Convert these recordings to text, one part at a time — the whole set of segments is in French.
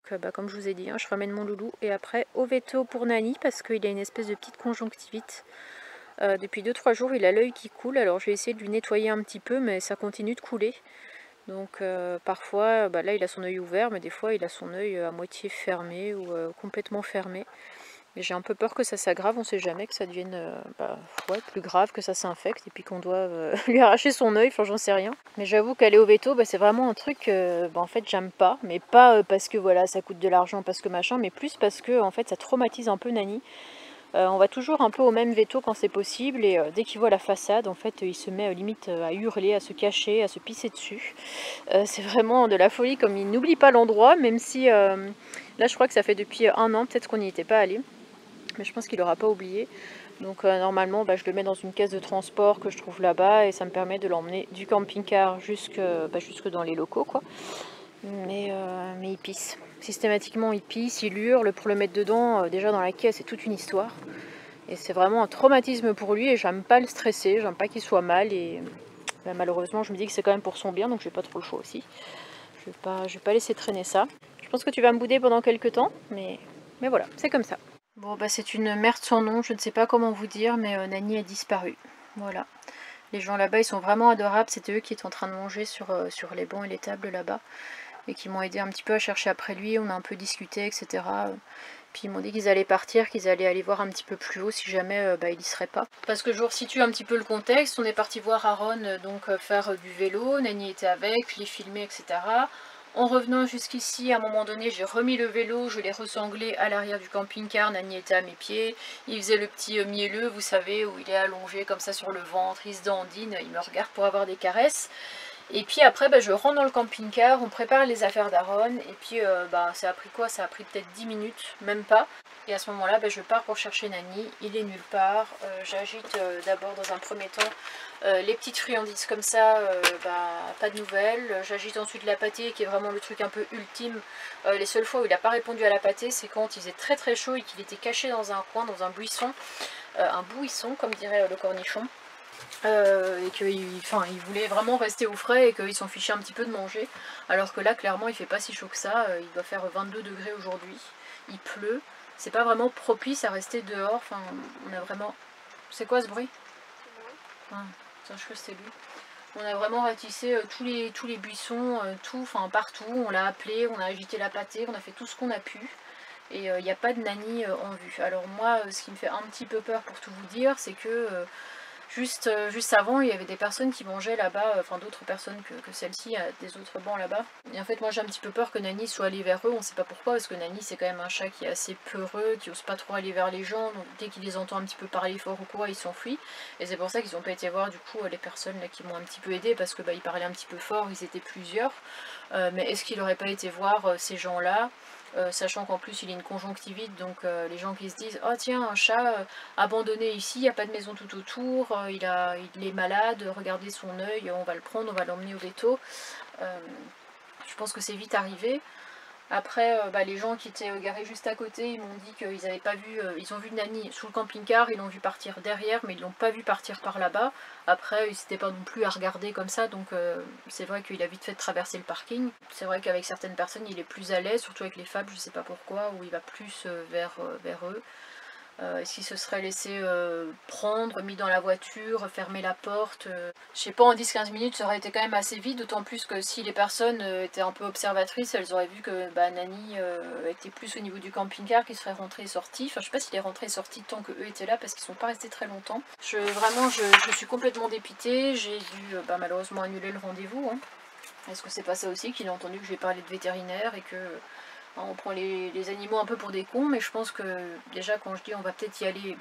Bah, comme je vous ai dit, hein, je ramène mon loulou et après au veto pour Nani parce qu'il a une espèce de petite conjonctivite. Depuis 2-3 jours il a l'œil qui coule, alors je vais essayer de lui nettoyer un petit peu mais ça continue de couler. Donc parfois, là il a son œil ouvert mais des fois il a son œil à moitié fermé ou complètement fermé. Mais j'ai un peu peur que ça s'aggrave, on sait jamais, que ça devienne ouais, plus grave, que ça s'infecte et puis qu'on doive lui arracher son œil, enfin j'en sais rien. Mais j'avoue qu'aller au veto, c'est vraiment un truc en fait j'aime pas, mais pas parce que voilà ça coûte de l'argent, parce que machin, mais plus parce que en fait ça traumatise un peu Nani. On va toujours un peu au même veto quand c'est possible et dès qu'il voit la façade, en fait il se met limite à hurler, à se cacher, à se pisser dessus. C'est vraiment de la folie, comme il n'oublie pas l'endroit, même si là je crois que ça fait depuis 1 an, peut-être qu'on n'y était pas allé. Mais je pense qu'il n'aura pas oublié. Donc normalement je le mets dans une caisse de transport que je trouve là-bas et ça me permet de l'emmener du camping-car jusque dans les locaux quoi. Mais il pisse. Systématiquement il pisse, il hurle. Pour le mettre dedans, déjà dans la caisse c'est toute une histoire. Et c'est vraiment un traumatisme pour lui et j'aime pas le stresser, j'aime pas qu'il soit mal et malheureusement je me dis que c'est quand même pour son bien donc j'ai pas trop le choix aussi. Je vais pas laisser traîner ça. Je pense que tu vas me bouder pendant quelques temps mais voilà, c'est comme ça. Bon c'est une merde sans nom, je ne sais pas comment vous dire, mais Nani a disparu. Voilà. Les gens là-bas ils sont vraiment adorables, c'était eux qui étaient en train de manger sur les bancs et les tables là-bas. Et qui m'ont aidé un petit peu à chercher après lui, on a un peu discuté, etc. Puis ils m'ont dit qu'ils allaient partir, qu'ils allaient aller voir un petit peu plus haut si jamais il y serait pas. Parce que je vous resitue un petit peu le contexte, on est parti voir Aaron faire du vélo, Nani était avec, je l'ai filmé, etc. En revenant jusqu'ici, à un moment donné, j'ai remis le vélo, je l'ai resanglé à l'arrière du camping-car, Nani était à mes pieds, il faisait le petit mielleux, vous savez, où il est allongé comme ça sur le ventre, il se dandine, il me regarde pour avoir des caresses. Et puis après, je rentre dans le camping-car, on prépare les affaires d'Aaron, et puis ça a pris quoi? Ça a pris peut-être 10 minutes, même pas. Et à ce moment-là, je pars pour chercher Nani, il est nulle part. J'agite d'abord dans un premier temps les petites friandises comme ça, pas de nouvelles. J'agite ensuite la pâtée, qui est vraiment le truc un peu ultime. Les seules fois où il n'a pas répondu à la pâtée, c'est quand il faisait très très chaud et qu'il était caché dans un coin, dans un buisson. Un bouisson, comme dirait le cornichon. Et qu'il voulait vraiment rester au frais et qu'il s'en fichait un petit peu de manger, alors que là clairement il fait pas si chaud que ça, il doit faire 22 degrés aujourd'hui, il pleut, c'est pas vraiment propice à rester dehors, enfin on a vraiment... C'est quoi ce bruit? Ah, je crois que c'était lui. On a vraiment ratissé tous les buissons, partout, on l'a appelé, on a agité la pâtée, on a fait tout ce qu'on a pu. Et il n'y a pas de Nani en vue. Alors moi, ce qui me fait un petit peu peur pour tout vous dire, c'est que juste avant, il y avait des personnes qui mangeaient là-bas, d'autres personnes que celle-ci, des autres bancs là-bas. Et en fait, moi j'ai un petit peu peur que Nani soit allée vers eux, on ne sait pas pourquoi, parce que Nani c'est quand même un chat qui est assez peureux, qui n'ose pas trop aller vers les gens, donc dès qu'il les entend un petit peu parler fort ou quoi, il s'enfuit. Et c'est pour ça qu'ils n'ont pas été voir du coup les personnes là, qui m'ont un petit peu aidé, parce que ils parlaient un petit peu fort, ils étaient plusieurs. Mais est-ce qu'il n'aurait pas été voir ces gens-là? Sachant qu'en plus il a une conjonctivite, donc les gens qui se disent oh tiens un chat abandonné ici, il n'y a pas de maison tout autour, il est malade, regardez son œil, on va le prendre, on va l'emmener au veto. Je pense que c'est vite arrivé. Après les gens qui étaient garés juste à côté, ils m'ont dit qu'ils n'avaient pas vu, ils ont vu Nani sous le camping-car, ils l'ont vu partir derrière, mais ils l'ont pas vu partir par là-bas. Après, ils n'étaient pas non plus à regarder comme ça, donc c'est vrai qu'il a vite fait de traverser le parking. C'est vrai qu'avec certaines personnes, il est plus à l'aise, surtout avec les femmes, je sais pas pourquoi, où il va plus vers eux. Est-ce qu'il se serait laissé prendre, mis dans la voiture, fermer la porte Je sais pas, en 10-15 minutes ça aurait été quand même assez vite, d'autant plus que si les personnes étaient un peu observatrices, elles auraient vu que Nani était plus au niveau du camping-car, qu'il serait rentré et sorti. Enfin je sais pas s'il est rentré et sorti tant que eux étaient là, parce qu'ils sont pas restés très longtemps. Vraiment je suis complètement dépitée, j'ai dû malheureusement annuler le rendez-vous. Hein. Est-ce que c'est pas ça aussi qu'il a entendu que j'ai parlé de vétérinaire et que... On prend les animaux un peu pour des cons, mais je pense que déjà quand je dis on va peut-être y aller,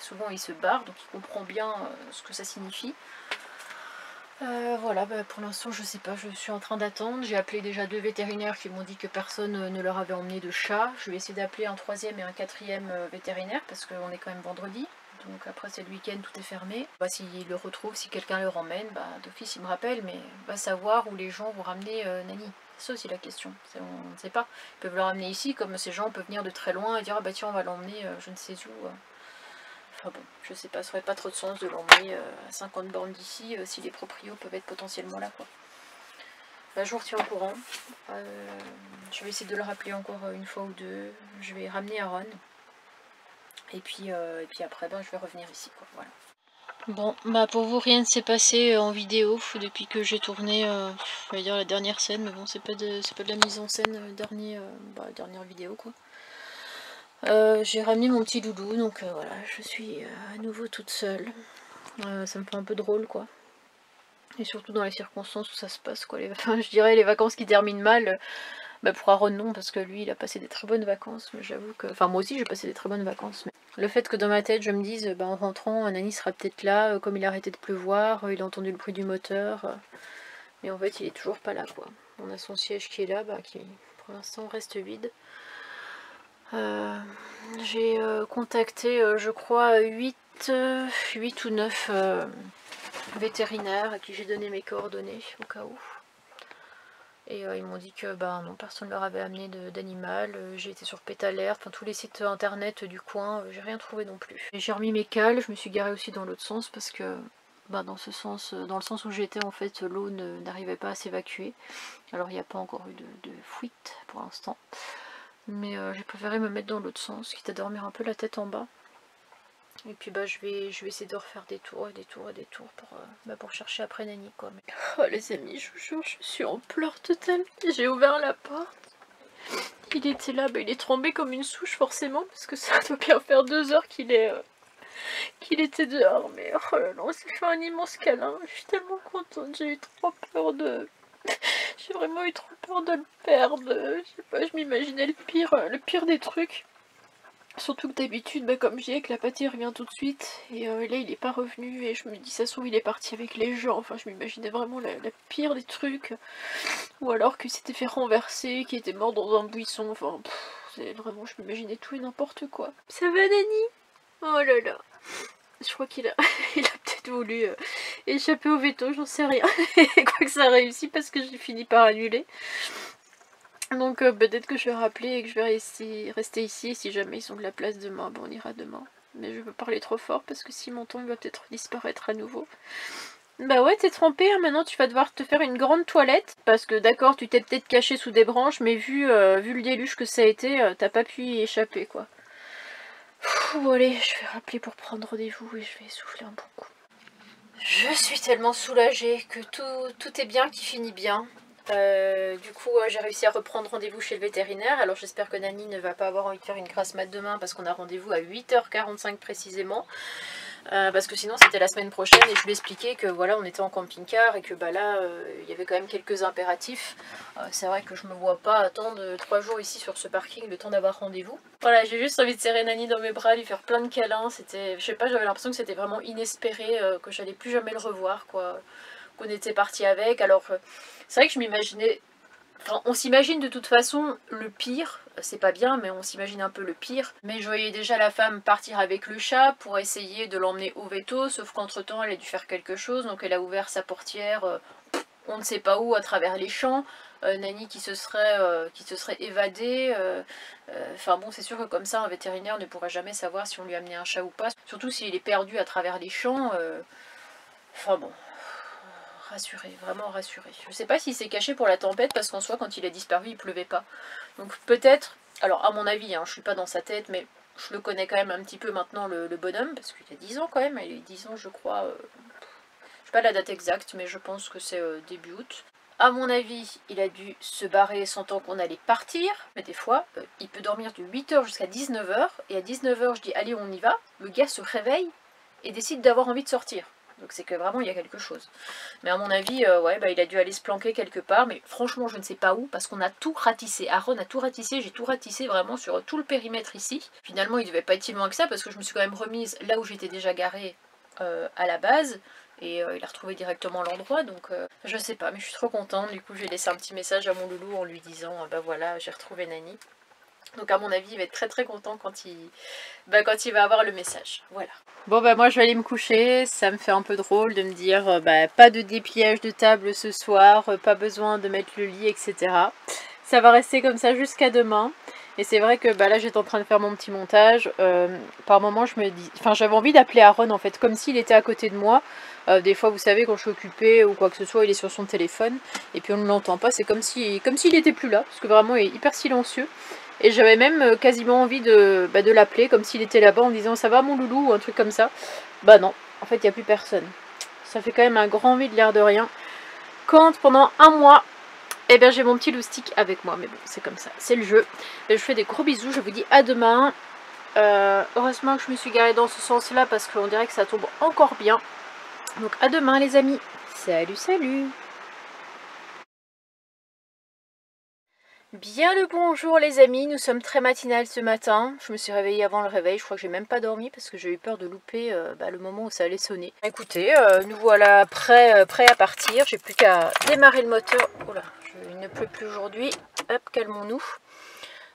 souvent il se barre, donc il comprend bien ce que ça signifie. Voilà, pour l'instant je sais pas, je suis en train d'attendre. J'ai appelé déjà 2 vétérinaires qui m'ont dit que personne ne leur avait emmené de chat. Je vais essayer d'appeler un 3e et un 4e vétérinaire, parce qu'on est quand même vendredi. Donc après c'est le week-end, tout est fermé. S'il le retrouve, si quelqu'un le ramène, d'office il me rappelle, mais va savoir où les gens vont ramener Nani. C'est ça aussi la question, on ne sait pas. Ils peuvent le ramener ici, comme ces gens peuvent venir de très loin et dire ah bah tiens on va l'emmener je ne sais où. Enfin bon, je sais pas, ça aurait pas trop de sens de l'emmener à 50 bornes d'ici si les proprios peuvent être potentiellement là quoi. Bah, je vous retiens au courant. Je vais essayer de le rappeler encore une fois ou deux. Je vais ramener Aaron. Et puis après, ben, je vais revenir ici, quoi. Voilà. Bon, bah pour vous, rien ne s'est passé en vidéo depuis que j'ai tourné, je vais dire la dernière scène, mais bon, c'est pas de la mise en scène, dernière vidéo, quoi. J'ai ramené mon petit doudou, donc voilà, je suis à nouveau toute seule. Ça me fait un peu drôle, quoi. Et surtout dans les circonstances où ça se passe, quoi. Enfin, je dirais les vacances qui terminent mal. Bah pour Aaron non, parce que lui il a passé des très bonnes vacances, mais j'avoue que... Enfin moi aussi j'ai passé des très bonnes vacances, mais le fait que dans ma tête je me dise, bah, en rentrant, Nani sera peut-être là, comme il a arrêté de pleuvoir, il a entendu le bruit du moteur, mais en fait il est toujours pas là, quoi. On a son siège qui est là, bah, qui pour l'instant reste vide. J'ai contacté, je crois, 8 ou 9 vétérinaires à qui j'ai donné mes coordonnées, au cas où. Et ils m'ont dit que bah, non, personne ne leur avait amené d'animal. J'ai été sur Pétalère, enfin tous les sites internet du coin, j'ai rien trouvé non plus. J'ai remis mes cales, je me suis garée aussi dans l'autre sens parce que bah, dans le sens où j'étais en fait, l'eau n'arrivait pas à s'évacuer. Alors il n'y a pas encore eu de fuite pour l'instant. Mais j'ai préféré me mettre dans l'autre sens, quitte à dormir un peu la tête en bas. Et puis bah je vais essayer de refaire des tours et des tours et des tours pour chercher après Nani, quoi. Mais... Oh les amis, je vous jure, je suis en pleurs totales. J'ai ouvert la porte. Il était là, bah, il est tombé comme une souche forcément, parce que ça doit bien faire 2 heures qu'il était dehors. Mais oh là là, on s'est fait un immense câlin. Je suis tellement contente, j'ai eu trop peur de... J'ai vraiment eu trop peur de le perdre. Je sais pas, je m'imaginais le pire des trucs. Surtout que d'habitude, bah, comme je dis, que la pâtée revient tout de suite, et là il est pas revenu, et je me dis ça se trouve il est parti avec les gens, enfin je m'imaginais vraiment la pire des trucs, ou alors qu'il s'était fait renverser, qu'il était mort dans un buisson, enfin vraiment je m'imaginais tout et n'importe quoi. Ça va Nani? Oh là là, je crois qu'il a, il a peut-être voulu échapper au veto, j'en sais rien, quoi que ça a réussi parce que j'ai fini par annuler. Donc peut-être que je vais rappeler et que je vais rester ici, et si jamais ils ont de la place demain, bon on ira demain. Mais je veux parler trop fort parce que s'il m'entend il va peut-être disparaître à nouveau. Bah ouais, t'es trempé, hein. Maintenant tu vas devoir te faire une grande toilette. Parce que d'accord, tu t'es peut-être caché sous des branches, mais vu le déluge que ça a été, t'as pas pu y échapper, quoi. Bon allez, je vais rappeler pour prendre rendez-vous et je vais souffler un bon coup. Je suis tellement soulagée que tout est bien qui finit bien. Du coup j'ai réussi à reprendre rendez-vous chez le vétérinaire. Alors j'espère que Nani ne va pas avoir envie de faire une grasse mat demain parce qu'on a rendez-vous à 8h45 précisément, parce que sinon c'était la semaine prochaine, et je lui ai expliqué que voilà on était en camping-car et que bah là il y avait quand même quelques impératifs. C'est vrai que je me vois pas attendre 3 jours ici sur ce parking le temps d'avoir rendez-vous. Voilà, j'ai juste envie de serrer Nani dans mes bras, lui faire plein de câlins. C'était, je sais pas, j'avais l'impression que c'était vraiment inespéré, que j'allais plus jamais le revoir, quoi, qu'on était parti avec. Alors c'est vrai que je m'imaginais... Enfin, on s'imagine de toute façon le pire, c'est pas bien, mais on s'imagine un peu le pire. Mais je voyais déjà la femme partir avec le chat pour essayer de l'emmener au veto, sauf qu'entre temps elle a dû faire quelque chose, donc elle a ouvert sa portière, on ne sait pas où, à travers les champs. Nani qui se serait évadée. Enfin bon, c'est sûr que comme ça un vétérinaire ne pourra jamais savoir si on lui a amené un chat ou pas, surtout s'il est perdu à travers les champs. Enfin bon... Rassuré, vraiment rassuré. Je sais pas s'il s'est caché pour la tempête, parce qu'en soi quand il a disparu il pleuvait pas. Donc peut-être, alors à mon avis, hein, je suis pas dans sa tête, mais je le connais quand même un petit peu maintenant le bonhomme, parce qu'il a 10 ans quand même, il a 10 ans je crois, je sais pas la date exacte, mais je pense que c'est début août. À mon avis, il a dû se barrer sentant qu'on allait partir, mais des fois, il peut dormir de 8h jusqu'à 19h, et à 19h je dis allez on y va, le gars se réveille et décide d'avoir envie de sortir. Donc c'est que vraiment il y a quelque chose. Mais à mon avis, ouais, bah, il a dû aller se planquer quelque part. Mais franchement, je ne sais pas où, parce qu'on a tout ratissé. Aaron a tout ratissé, j'ai tout ratissé vraiment sur tout le périmètre ici. Finalement, il devait pas être si loin que ça, parce que je me suis quand même remise là où j'étais déjà garée à la base. Et il a retrouvé directement l'endroit, donc je sais pas, mais je suis trop contente. Du coup, j'ai laissé un petit message à mon loulou en lui disant, bah voilà, j'ai retrouvé Nani. Donc à mon avis, il va être très très content quand il va avoir le message. Voilà. Bon bah moi je vais aller me coucher. Ça me fait un peu drôle de me dire pas de dépliage de table ce soir, pas besoin de mettre le lit, etc. Ça va rester comme ça jusqu'à demain. Et c'est vrai que là j'étais en train de faire mon petit montage. Par moment je me dis... Enfin j'avais envie d'appeler Aaron en fait, comme s'il était à côté de moi. Des fois, vous savez, quand je suis occupée ou quoi que ce soit, il est sur son téléphone et puis on ne l'entend pas. C'est comme s'il était plus là, parce que vraiment, il est hyper silencieux. Et j'avais même quasiment envie de l'appeler, comme s'il était là-bas, en disant ça va mon loulou ou un truc comme ça. Bah non, en fait, il n'y a plus personne. Ça fait quand même un grand vide, l'air de rien. Quand pendant un mois, eh bien j'ai mon petit loustic avec moi, mais bon, c'est comme ça, c'est le jeu. Et je vous fais des gros bisous, je vous dis à demain. Heureusement que je me suis garée dans ce sens-là, parce qu'on dirait que ça tombe encore bien. Donc à demain les amis. Salut, salut. Bien le bonjour les amis, nous sommes très matinales ce matin. Je me suis réveillée avant le réveil, je crois que j'ai même pas dormi parce que j'ai eu peur de louper le moment où ça allait sonner. Écoutez, nous voilà prêts à partir, j'ai plus qu'à démarrer le moteur. Oh là, il ne pleut plus aujourd'hui, hop, calmons-nous.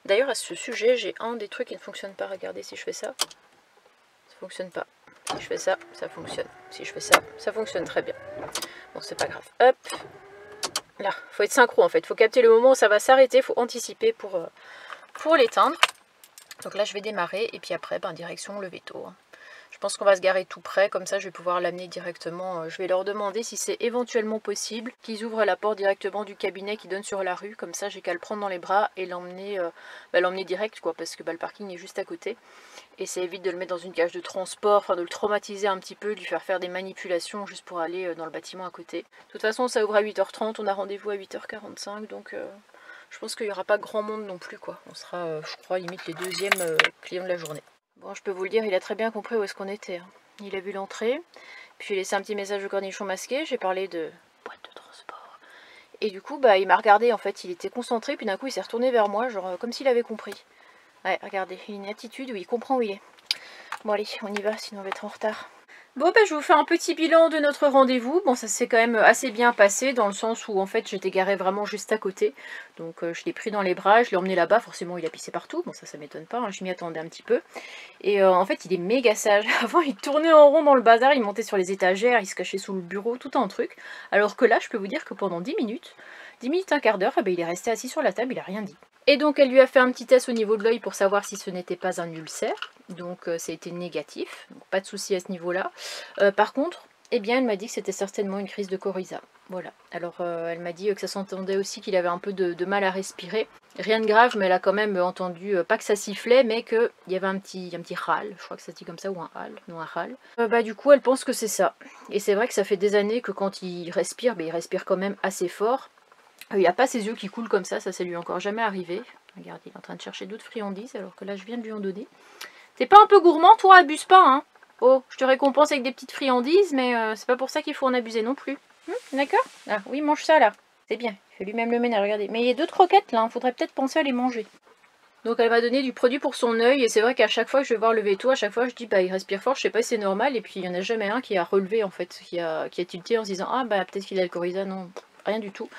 D'ailleurs à ce sujet, j'ai un des trucs qui ne fonctionne pas, regardez si je fais ça. Ça fonctionne pas. Si je fais ça, ça fonctionne. Si je fais ça, ça fonctionne très bien. Bon, c'est pas grave. Hop. Là, faut être synchro en fait. Faut capter le moment où ça va s'arrêter. Faut anticiper pour l'éteindre. Donc là, je vais démarrer. Et puis après, direction le veto. Je pense qu'on va se garer tout près. Comme ça, je vais pouvoir l'amener directement. Je vais leur demander si c'est éventuellement possible qu'ils ouvrent la porte directement du cabinet qui donne sur la rue. Comme ça, j'ai qu'à le prendre dans les bras et l'emmener direct, quoi. Parce que le parking est juste à côté. Et ça évite de le mettre dans une cage de transport, enfin de le traumatiser un petit peu, de lui faire des manipulations juste pour aller dans le bâtiment à côté. De toute façon, ça ouvre à 8h30, on a rendez-vous à 8h45, donc je pense qu'il n'y aura pas grand monde non plus, quoi. On sera, je crois, limite les deuxièmes clients de la journée. Bon, je peux vous le dire, il a très bien compris où est-ce qu'on était. Il a vu l'entrée, puis j'ai laissé un petit message de cornichon masqué, j'ai parlé de boîte de transport. Et du coup, il m'a regardé, en fait, il était concentré, puis d'un coup, il s'est retourné vers moi, genre comme s'il avait compris. Ouais, regardez, il a une attitude où il comprend où il est. Bon allez, on y va, sinon on va être en retard. Bon je vous fais un petit bilan de notre rendez-vous. Bon, ça s'est quand même assez bien passé, dans le sens où en fait j'étais garée vraiment juste à côté. Donc je l'ai pris dans les bras, je l'ai emmené là-bas, forcément il a pissé partout. Bon ça m'étonne pas, je m'y attendais un petit peu. Et en fait il est méga sage. Avant il tournait en rond dans le bazar, il montait sur les étagères, il se cachait sous le bureau, tout un truc. Alors que là je peux vous dire que pendant 10 minutes, un quart d'heure, il est resté assis sur la table, il a rien dit. Et donc elle lui a fait un petit test au niveau de l'œil pour savoir si ce n'était pas un ulcère. Donc ça a été négatif, donc pas de souci à ce niveau-là. Par contre, eh bien elle m'a dit que c'était certainement une crise de coryza. Voilà, alors elle m'a dit que ça s'entendait aussi qu'il avait un peu de mal à respirer. Rien de grave, mais elle a quand même entendu, pas que ça sifflait, mais qu'il y avait un petit râle, je crois que ça se dit comme ça, ou un hâle, non un râle. Du coup elle pense que c'est ça. Et c'est vrai que ça fait des années que quand il respire, il respire quand même assez fort. Il n'y a pas ses yeux qui coulent comme ça lui est encore jamais arrivé. Regarde, il est en train de chercher d'autres friandises alors que là je viens de lui en donner. T'es pas un peu gourmand toi, abuse pas hein. Oh, je te récompense avec des petites friandises, mais c'est pas pour ça qu'il faut en abuser non plus. D'accord? Ah oui, mange ça là. C'est bien, il fait lui-même le ménage, regardez. Mais il y a 2 croquettes là, faudrait peut-être penser à les manger. Donc elle m'a donné du produit pour son œil, et c'est vrai qu'à chaque fois que je vais voir le veto, à chaque fois je dis il respire fort, je sais pas si c'est normal, et puis il y en a jamais un qui a relevé en fait, qui a tilté en se disant peut-être qu'il a le coryza, non, rien du tout.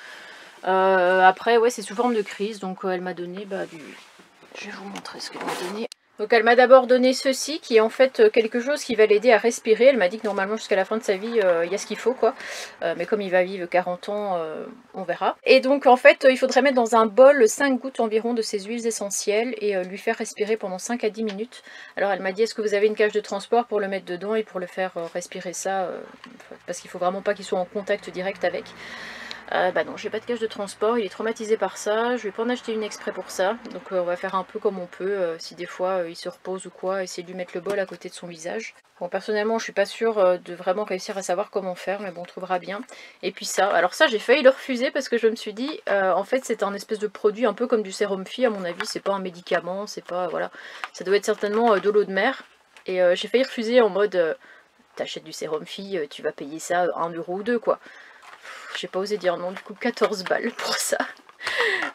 Après ouais c'est sous forme de crise, donc elle m'a donné du... Je vais vous montrer ce qu'elle m'a donné. Donc elle m'a d'abord donné ceci qui est en fait quelque chose qui va l'aider à respirer. Elle m'a dit que normalement jusqu'à la fin de sa vie il y a ce qu'il faut quoi. Mais comme il va vivre 40 ans, on verra. Et donc en fait il faudrait mettre dans un bol 5 gouttes environ de ces huiles essentielles et lui faire respirer pendant 5 à 10 minutes. Alors elle m'a dit est-ce que vous avez une cage de transport pour le mettre dedans et pour le faire respirer ça parce qu'il faut vraiment pas qu'il soit en contact direct avec. Non, j'ai pas de cage de transport, il est traumatisé par ça, je vais pas en acheter une exprès pour ça, donc on va faire un peu comme on peut, si des fois il se repose ou quoi, essayer de lui mettre le bol à côté de son visage. Bon personnellement je suis pas sûre de vraiment réussir à savoir comment faire, mais bon on trouvera bien. Et puis ça, alors ça j'ai failli le refuser parce que je me suis dit, en fait c'est un espèce de produit un peu comme du sérum Phi à mon avis, c'est pas un médicament, c'est pas, voilà, ça doit être certainement de l'eau de mer, et j'ai failli refuser en mode, t'achètes du sérum Phi, tu vas payer ça 1 € ou 2 quoi. J'ai pas osé dire non, du coup 14 balles pour ça.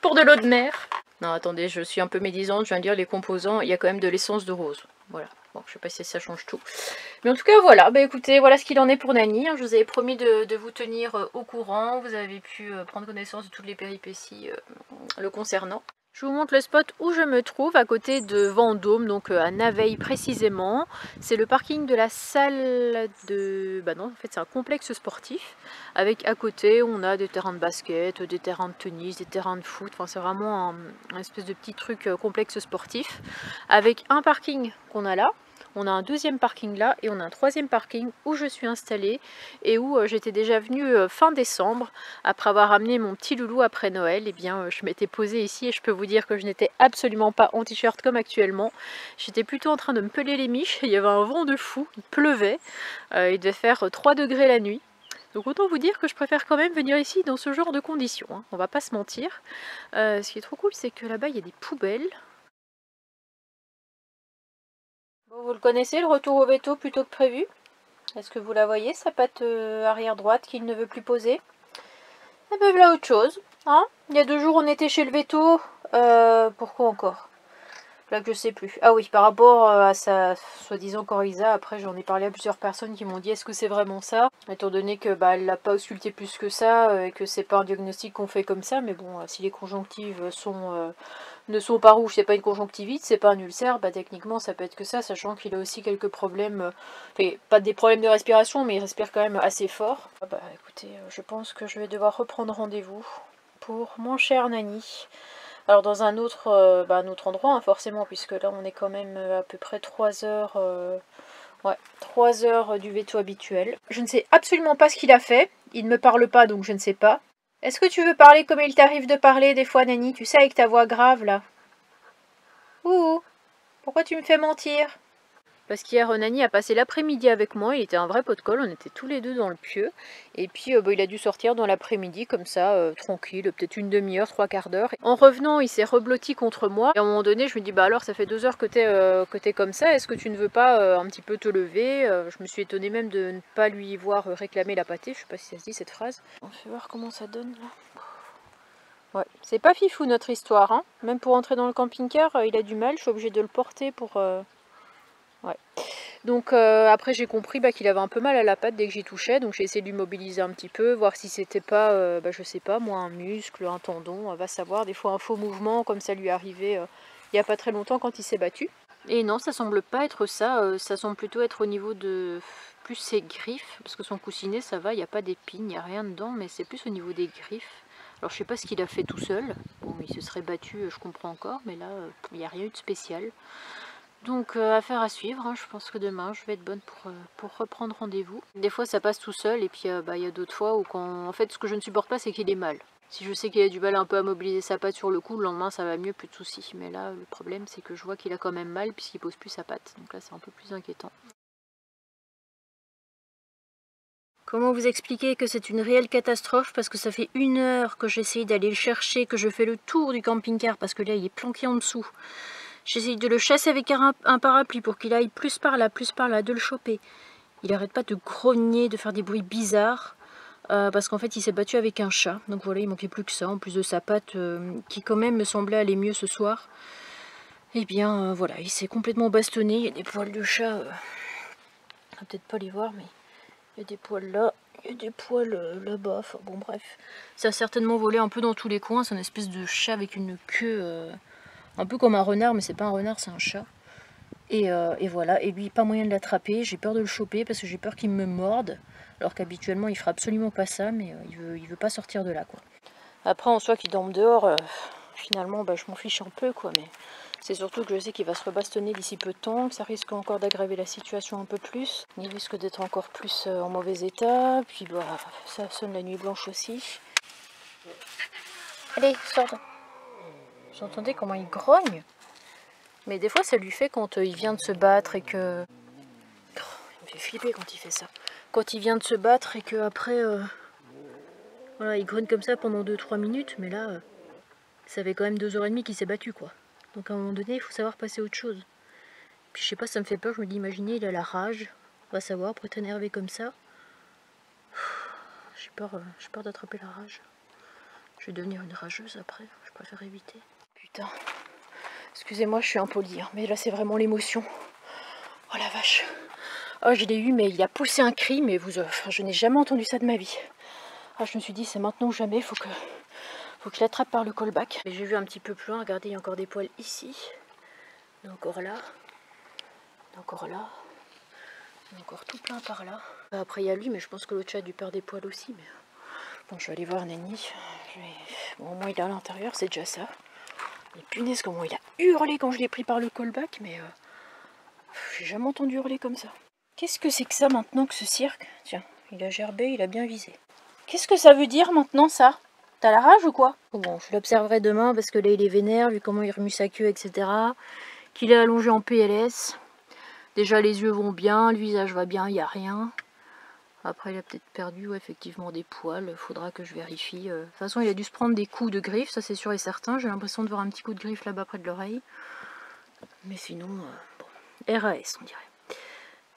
Pour de l'eau de mer. Non attendez, je suis un peu médisante, je viens de dire les composants, il y a quand même de l'essence de rose. Voilà, bon je sais pas si ça change tout. Mais en tout cas voilà, écoutez, voilà ce qu'il en est pour Nani. Je vous avais promis de vous tenir au courant, vous avez pu prendre connaissance de toutes les péripéties le concernant. Je vous montre le spot où je me trouve, à côté de Vendôme, donc à Naveil précisément. C'est le parking de la salle de... non, en fait c'est un complexe sportif. Avec à côté, on a des terrains de basket, des terrains de tennis, des terrains de foot. Enfin c'est vraiment un espèce de petit truc complexe sportif. Avec un parking qu'on a là. On a un deuxième parking là et on a un troisième parking où je suis installée et où j'étais déjà venue fin décembre. Après avoir amené mon petit loulou après Noël, et bien je m'étais posée ici et je peux vous dire que je n'étais absolument pas en t-shirt comme actuellement. J'étais plutôt en train de me peler les miches, il y avait un vent de fou, il pleuvait, il devait faire 3 degrés la nuit. Donc autant vous dire que je préfère quand même venir ici dans ce genre de conditions, hein. On va pas se mentir. Ce qui est trop cool, c'est que là-bas il y a des poubelles. Bon, vous le connaissez, le retour au veto plutôt que prévu? Est-ce que vous la voyez, sa patte arrière droite qu'il ne veut plus poser? Eh ben voilà autre chose, hein. Il y a 2 jours on était chez le veto, pourquoi encore? Là que je sais plus. Ah oui, par rapport à sa soi-disant coryza, après j'en ai parlé à plusieurs personnes qui m'ont dit est-ce que c'est vraiment ça? Étant donné que bah, elle l'a pas ausculté plus que ça, et que c'est pas un diagnostic qu'on fait comme ça, mais bon, si les conjonctives ne sont pas rouges, c'est pas une conjonctivite, c'est pas un ulcère, bah techniquement ça peut être que ça, sachant qu'il a aussi quelques problèmes, enfin, pas des problèmes de respiration, mais il respire quand même assez fort. Ah bah écoutez, je pense que je vais devoir reprendre rendez-vous pour mon cher Nani. Alors dans un autre endroit, hein, forcément, puisque là on est quand même à peu près 3 heures, ouais, 3 heures du veto habituel. Je ne sais absolument pas ce qu'il a fait, il ne me parle pas donc je ne sais pas. Est-ce que tu veux parler comme il t'arrive de parler des fois, Nani? Tu sais, avec ta voix grave là. Ouh, pourquoi tu me fais mentir? Parce qu'hier, Nani a passé l'après-midi avec moi, il était un vrai pot de colle, on était tous les deux dans le pieu. Et puis bah, il a dû sortir dans l'après-midi comme ça, tranquille, peut-être une demi-heure, 3/4 d'heure. En revenant, il s'est reblotti contre moi. Et à un moment donné, je me dis, bah alors ça fait 2 heures que t'es comme ça, est-ce que tu ne veux pas un petit peu te lever? Je me suis étonnée même de ne pas lui voir réclamer la pâtée, je sais pas si ça se dit cette phrase. On fait voir comment ça donne là. Ouais, c'est pas fifou notre histoire, hein. Même pour entrer dans le camping-car, il a du mal, je suis obligée de le porter pour... Ouais. Donc après j'ai compris qu'il avait un peu mal à la patte dès que j'y touchais, donc j'ai essayé de lui mobiliser un petit peu, voir si c'était pas, je sais pas moi, un muscle, un tendon, va savoir, des fois un faux mouvement comme ça lui est arrivé il n'y a pas très longtemps quand il s'est battu. Et non, ça semble pas être ça, ça semble plutôt être au niveau de plus ses griffes, parce que son coussinet ça va, il n'y a pas d'épines, il n'y a rien dedans, mais c'est plus au niveau des griffes. Alors je sais pas ce qu'il a fait tout seul, bon il se serait battu, je comprends encore, mais là il n'y a rien eu de spécial. Donc affaire à suivre, hein. Je pense que demain je vais être bonne pour reprendre rendez-vous. Des fois ça passe tout seul et puis il y a d'autres fois où quand... En fait ce que je ne supporte pas c'est qu'il ait mal. Si je sais qu'il a du mal un peu à mobiliser sa patte sur le coup, le lendemain ça va mieux, plus de soucis. Mais là le problème c'est que je vois qu'il a quand même mal puisqu'il pose plus sa patte. Donc là c'est un peu plus inquiétant. Comment vous expliquer que c'est une réelle catastrophe parce que ça fait 1 heure que j'essaye d'aller le chercher, que je fais le tour du camping-car parce que là il est planqué en dessous. J'essaye de le chasser avec un parapluie pour qu'il aille plus par là, de le choper. Il arrête pas de grogner, de faire des bruits bizarres, parce qu'en fait il s'est battu avec un chat. Donc voilà, il manquait plus que ça, en plus de sa patte qui quand même me semblait aller mieux ce soir. Et bien voilà, il s'est complètement bastonné, il y a des poils de chat, on va peut-être pas les voir, mais il y a des poils là, il y a des poils là-bas, enfin bon bref. Ça a certainement volé un peu dans tous les coins, c'est une espèce de chat avec une queue... un peu comme un renard, mais c'est pas un renard, c'est un chat. Et voilà, et lui, pas moyen de l'attraper, j'ai peur de le choper parce que j'ai peur qu'il me morde, alors qu'habituellement il fera absolument pas ça, mais il veut pas sortir de là, quoi. Après, en soi, qu'il dorme dehors, finalement, je m'en fiche un peu, quoi, mais c'est surtout que je sais qu'il va se rebastonner d'ici peu de temps, que ça risque encore d'aggraver la situation un peu plus, il risque d'être encore plus en mauvais état, puis ça sonne la nuit blanche aussi. Allez, sors. Vous entendez comment il grogne? Mais des fois, ça lui fait quand il vient de se battre et que... Oh, il me fait flipper quand il fait ça. Quand il vient de se battre et que après, voilà, il grogne comme ça pendant 2-3 minutes, mais là, ça fait quand même 2h30 qu'il s'est battu, quoi. Donc à un moment donné, il faut savoir passer à autre chose. Puis je sais pas, ça me fait peur, je me dis, imaginez, il a la rage, on va savoir, pour être énervé comme ça. J'ai peur d'attraper la rage. Je vais devenir une rageuse après, je préfère éviter. Putain, excusez-moi, je suis impolie, hein, mais là c'est vraiment l'émotion. Oh la vache. Oh, je l'ai eu, mais il a poussé un cri, mais je n'ai jamais entendu ça de ma vie. Ah, je me suis dit, c'est maintenant ou jamais, faut que je l'attrape par le callback. J'ai vu un petit peu plus loin, regardez, il y a encore des poils ici. Il y en a encore là. Il y en a encore là. Il y en a encore tout plein par là. Après, il y a lui, mais je pense que l'autre chat a dû perdre des poils aussi. Mais... Bon, je vais aller voir Nani. Bon, au moins, il est à l'intérieur, c'est déjà ça. Mais punaise, comment il a hurlé quand je l'ai pris par le callback, mais... J'ai jamais entendu hurler comme ça. Qu'est-ce que c'est que ça maintenant que ce cirque? Tiens, il a gerbé, il a bien visé. Qu'est-ce que ça veut dire maintenant ça? T'as la rage ou quoi? Bon, je l'observerai demain parce que là il est vénère, vu comment il remue sa queue, etc. Qu'il est allongé en PLS. Déjà les yeux vont bien, le visage va bien, il n'y a rien. Après il a peut-être perdu ouais, effectivement des poils, il faudra que je vérifie. De toute façon il a dû se prendre des coups de griffe, ça c'est sûr et certain. J'ai l'impression de voir un petit coup de griffe là-bas près de l'oreille. Mais sinon, bon, RAS on dirait.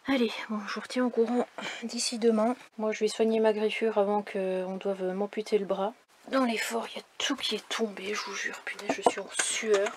Allez, bon, je vous retiens au courant d'ici demain. Moi, je vais soigner ma griffure avant qu'on doive m'amputer le bras. Dans l'effort, il y a tout qui est tombé, je vous jure. Punaise, je suis en sueur.